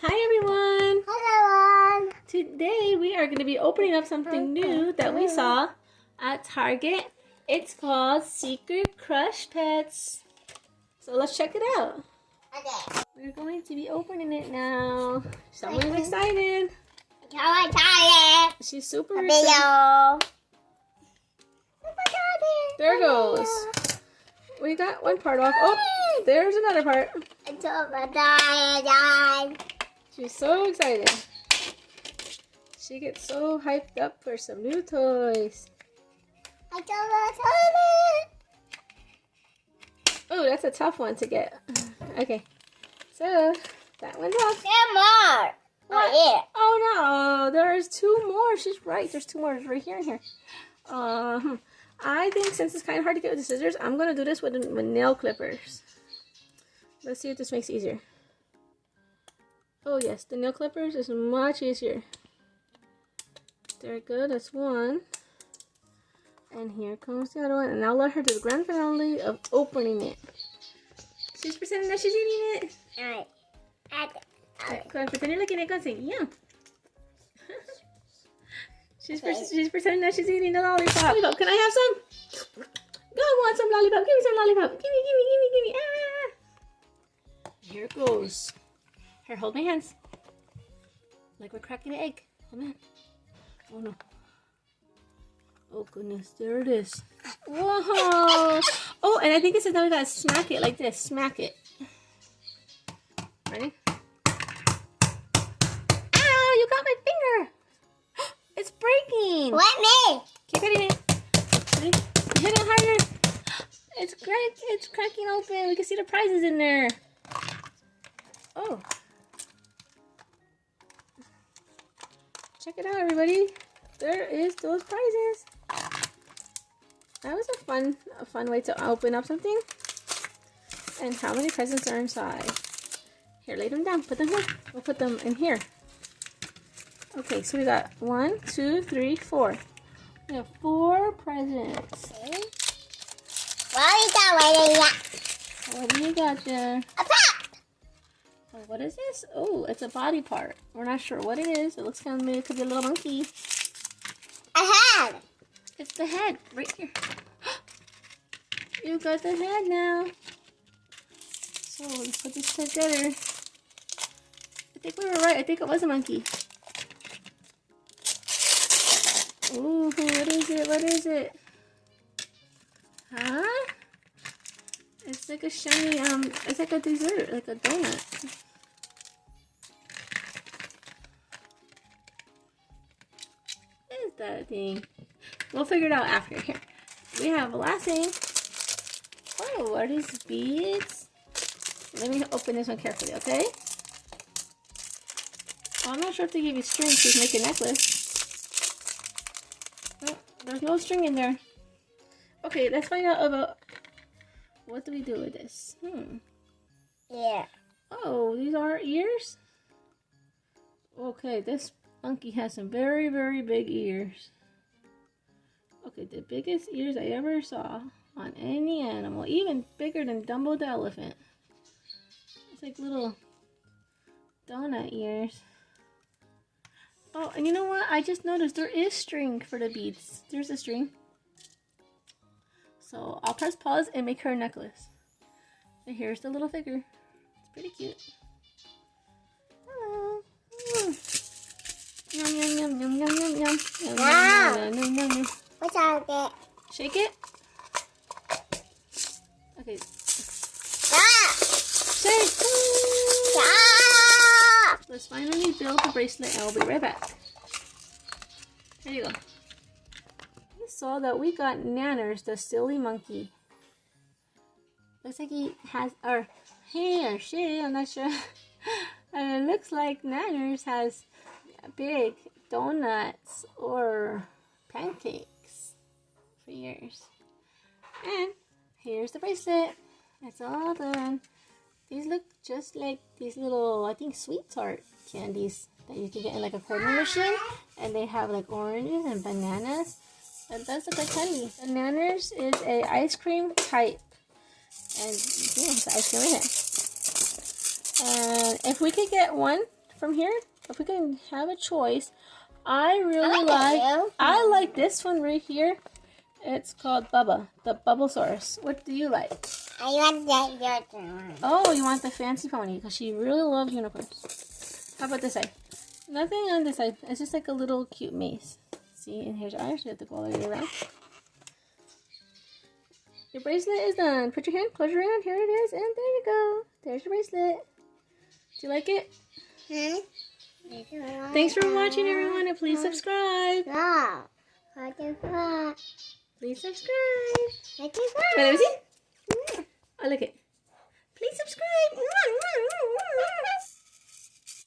Hi everyone! Hello. Today we are going to be opening up something new that we saw at Target. It's called Secret Crush Pets. So let's check it out. Okay. We're going to be opening it now. Someone's excited. I'm excited. She's super excited. There it goes. We got one part off. Oh, there's another part. She's so excited. She gets so hyped up for some new toys. Oh, that's a tough one to get. Okay, so that one's off. More. What? Yeah. Oh no, there's two more. She's right. There's two more. It's right here and here. I think since it's kind of hard to get with the scissors, I'm gonna do this with nail clippers. Let's see if this makes it easier. Oh yes, the nail clippers is much easier. There we go. That's one. And here comes the other one. And I'll let her do the grand finale of opening it. She's pretending that she's eating it. Alright. Go ahead, pretend you're looking at it. Go and say, yum. She's pretending that she's eating the lollipop. Lollipop, can I have some? Go, I want some lollipop. Give me some lollipop. Give me. Ah. Here it goes. Here, hold my hands. Like we're cracking an egg. Hold my hand. Oh no. Oh goodness, there it is. Whoa! Oh, and I think it says now we gotta smack it like this. Smack it. Ready? Ow! You got my finger! It's breaking! What me? Keep hitting it. Ready? Hit it harder. It's cracking open. We can see the prizes in there. Oh. Check it out, everybody. There is those prizes. That was a fun way to open up something. And how many presents are inside? Here, lay them down. Put them here. We'll put them in here. Okay, so we got 1, 2, 3, 4. We have 4 presents. Okay. What do you got there? A pot. Oh, what is this? Oh, it's a body part. We're not sure what it is. It looks kind of maybe it could be a little monkey. A head. It's the head right here. You got the head now. So let's put this together. I think we were right. I think it was a monkey. Ooh, what is it? What is it? Huh? It's like a shiny, it's like a dessert, like a donut. What is that thing? We'll figure it out after. Here. We have a last thing. Oh, are these beads? Let me open this one carefully, okay? Well, I'm not sure if they give you string to make a necklace. Oh, there's no string in there. Okay, let's find out about what do we do with this. Yeah. Oh, these are ears? Okay, this monkey has some very, very big ears. Okay, the biggest ears I ever saw on any animal, even bigger than Dumbo the elephant. It's like little donut ears. Oh, and you know what? I just noticed there is string for the beads. There's a string. So I'll press pause and make her a necklace. And here's the little figure. It's pretty cute. Hello. Yum yum yum yum yum yum yum. Yum yum yum yum. What's that? Shake it. Okay. Shake. Let's finally build the bracelet and I'll be right back. There you go. We saw that we got Nanners, the silly monkey. Looks like he has, or he or she, I'm not sure. And it looks like Nanners has big donuts or pancakes for ears. And here's the bracelet. It's all done. These look just like these little, I think, sweetheart candies that you can get in like a corner machine. And they have like oranges and bananas. It does look like candy. The Nanners is a ice cream type. And yeah, it's ice cream right here. And if we could get one from here, if we can have a choice, I really like I like this one right here. It's called Bubba, the Bubblesaurus. What do you like? I want that your one. Oh, you want the fancy pony because she really loves unicorns. How about this side? Nothing on this side. It's just like a little cute maze. See, and here's ours. You have to go all the way around. Your bracelet is done. Put your hand, close your hand. Here it is, and there you go. There's your bracelet. Do you like it? Thanks for watching, everyone, and please subscribe. No. Please subscribe. Wait, let me see. Oh, look it. Please subscribe.